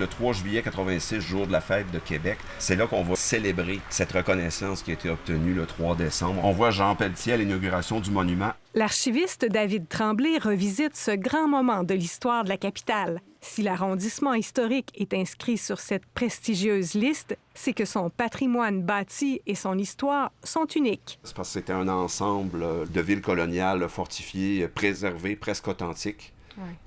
Le 3 juillet 86, jour de la fête de Québec, c'est là qu'on va célébrer cette reconnaissance qui a été obtenue le 3 décembre. On voit Jean Pelletier à l'inauguration du monument. L'archiviste David Tremblay revisite ce grand moment de l'histoire de la capitale. Si l'arrondissement historique est inscrit sur cette prestigieuse liste, c'est que son patrimoine bâti et son histoire sont uniques. C'est parce que c'était un ensemble de villes coloniales fortifiées, préservées, presque authentiques,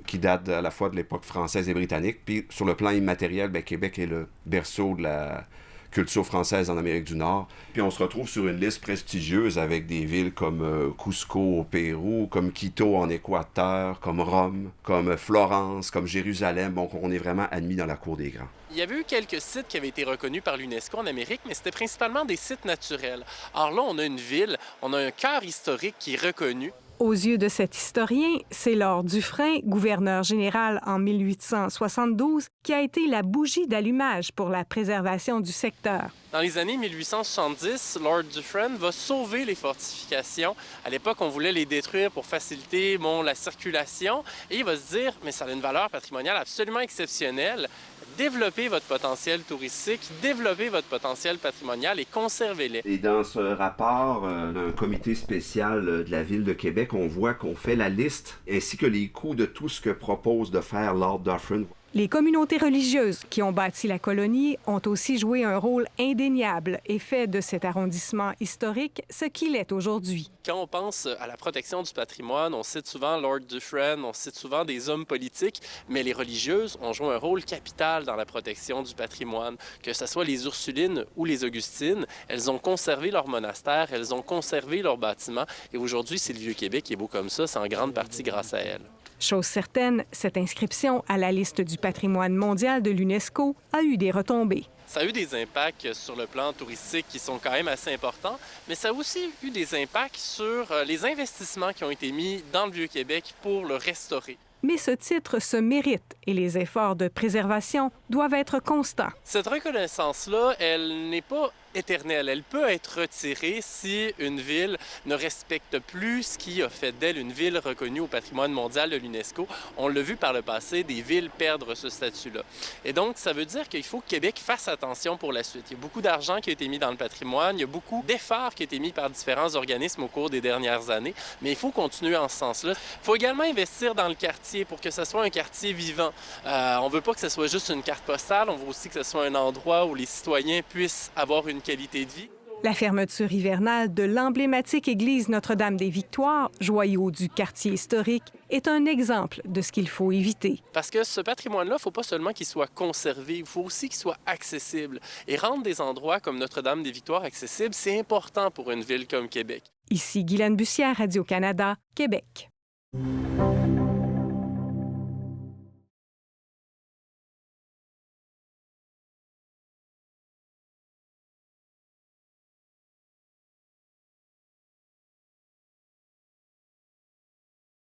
qui datent à la fois de l'époque française et britannique. Puis sur le plan immatériel, Québec est le berceau de la culture française en Amérique du Nord. Puis on se retrouve sur une liste prestigieuse avec des villes comme Cusco au Pérou, comme Quito en Équateur, comme Rome, comme Florence, comme Jérusalem. Donc on est vraiment admis dans la cour des grands. Il y avait eu quelques sites qui avaient été reconnus par l'UNESCO en Amérique, mais c'était principalement des sites naturels. Alors là, on a une ville, on a un cœur historique qui est reconnu. Aux yeux de cet historien, c'est Lord Dufresne, gouverneur général en 1872, qui a été la bougie d'allumage pour la préservation du secteur. Dans les années 1870, Lord Dufresne va sauver les fortifications. À l'époque, on voulait les détruire pour faciliter la circulation. Et il va se dire, mais ça a une valeur patrimoniale absolument exceptionnelle. Développez votre potentiel touristique, développez votre potentiel patrimonial et conservez-les. Et dans ce rapport d'un comité spécial de la Ville de Québec, on voit qu'on fait la liste ainsi que les coûts de tout ce que propose de faire Lord Dufresne. Les communautés religieuses qui ont bâti la colonie ont aussi joué un rôle indéniable et fait de cet arrondissement historique ce qu'il est aujourd'hui. Quand on pense à la protection du patrimoine, on cite souvent Lord Dufresne, on cite souvent des hommes politiques, mais les religieuses ont joué un rôle capital dans la protection du patrimoine. Que ce soit les Ursulines ou les Augustines, elles ont conservé leur monastère, elles ont conservé leurs bâtiments, et aujourd'hui, si le Vieux-Québec est beau comme ça, c'est en grande partie grâce à elles. Chose certaine, cette inscription à la liste du patrimoine mondial de l'UNESCO a eu des retombées. Ça a eu des impacts sur le plan touristique qui sont quand même assez importants, mais ça a aussi eu des impacts sur les investissements qui ont été mis dans le Vieux-Québec pour le restaurer. Mais ce titre se mérite et les efforts de préservation doivent être constants. Cette reconnaissance-là, elle n'est pas éternelle. Elle peut être retirée si une ville ne respecte plus ce qui a fait d'elle une ville reconnue au patrimoine mondial de l'UNESCO. On l'a vu par le passé, des villes perdre ce statut-là. Et donc, ça veut dire qu'il faut que Québec fasse attention pour la suite. Il y a beaucoup d'argent qui a été mis dans le patrimoine, il y a beaucoup d'efforts qui ont été mis par différents organismes au cours des dernières années, mais il faut continuer en ce sens-là. Il faut également investir dans le quartier pour que ce soit un quartier vivant. On ne veut pas que ce soit juste une carte postale, on veut aussi que ce soit un endroit où les citoyens puissent avoir une qualité de vie. La fermeture hivernale de l'emblématique église Notre-Dame-des-Victoires, joyau du quartier historique, est un exemple de ce qu'il faut éviter. Parce que ce patrimoine-là, il ne faut pas seulement qu'il soit conservé, il faut aussi qu'il soit accessible. Et rendre des endroits comme Notre-Dame-des-Victoires accessibles, c'est important pour une ville comme Québec. Ici Guylaine Bussière, Radio-Canada, Québec.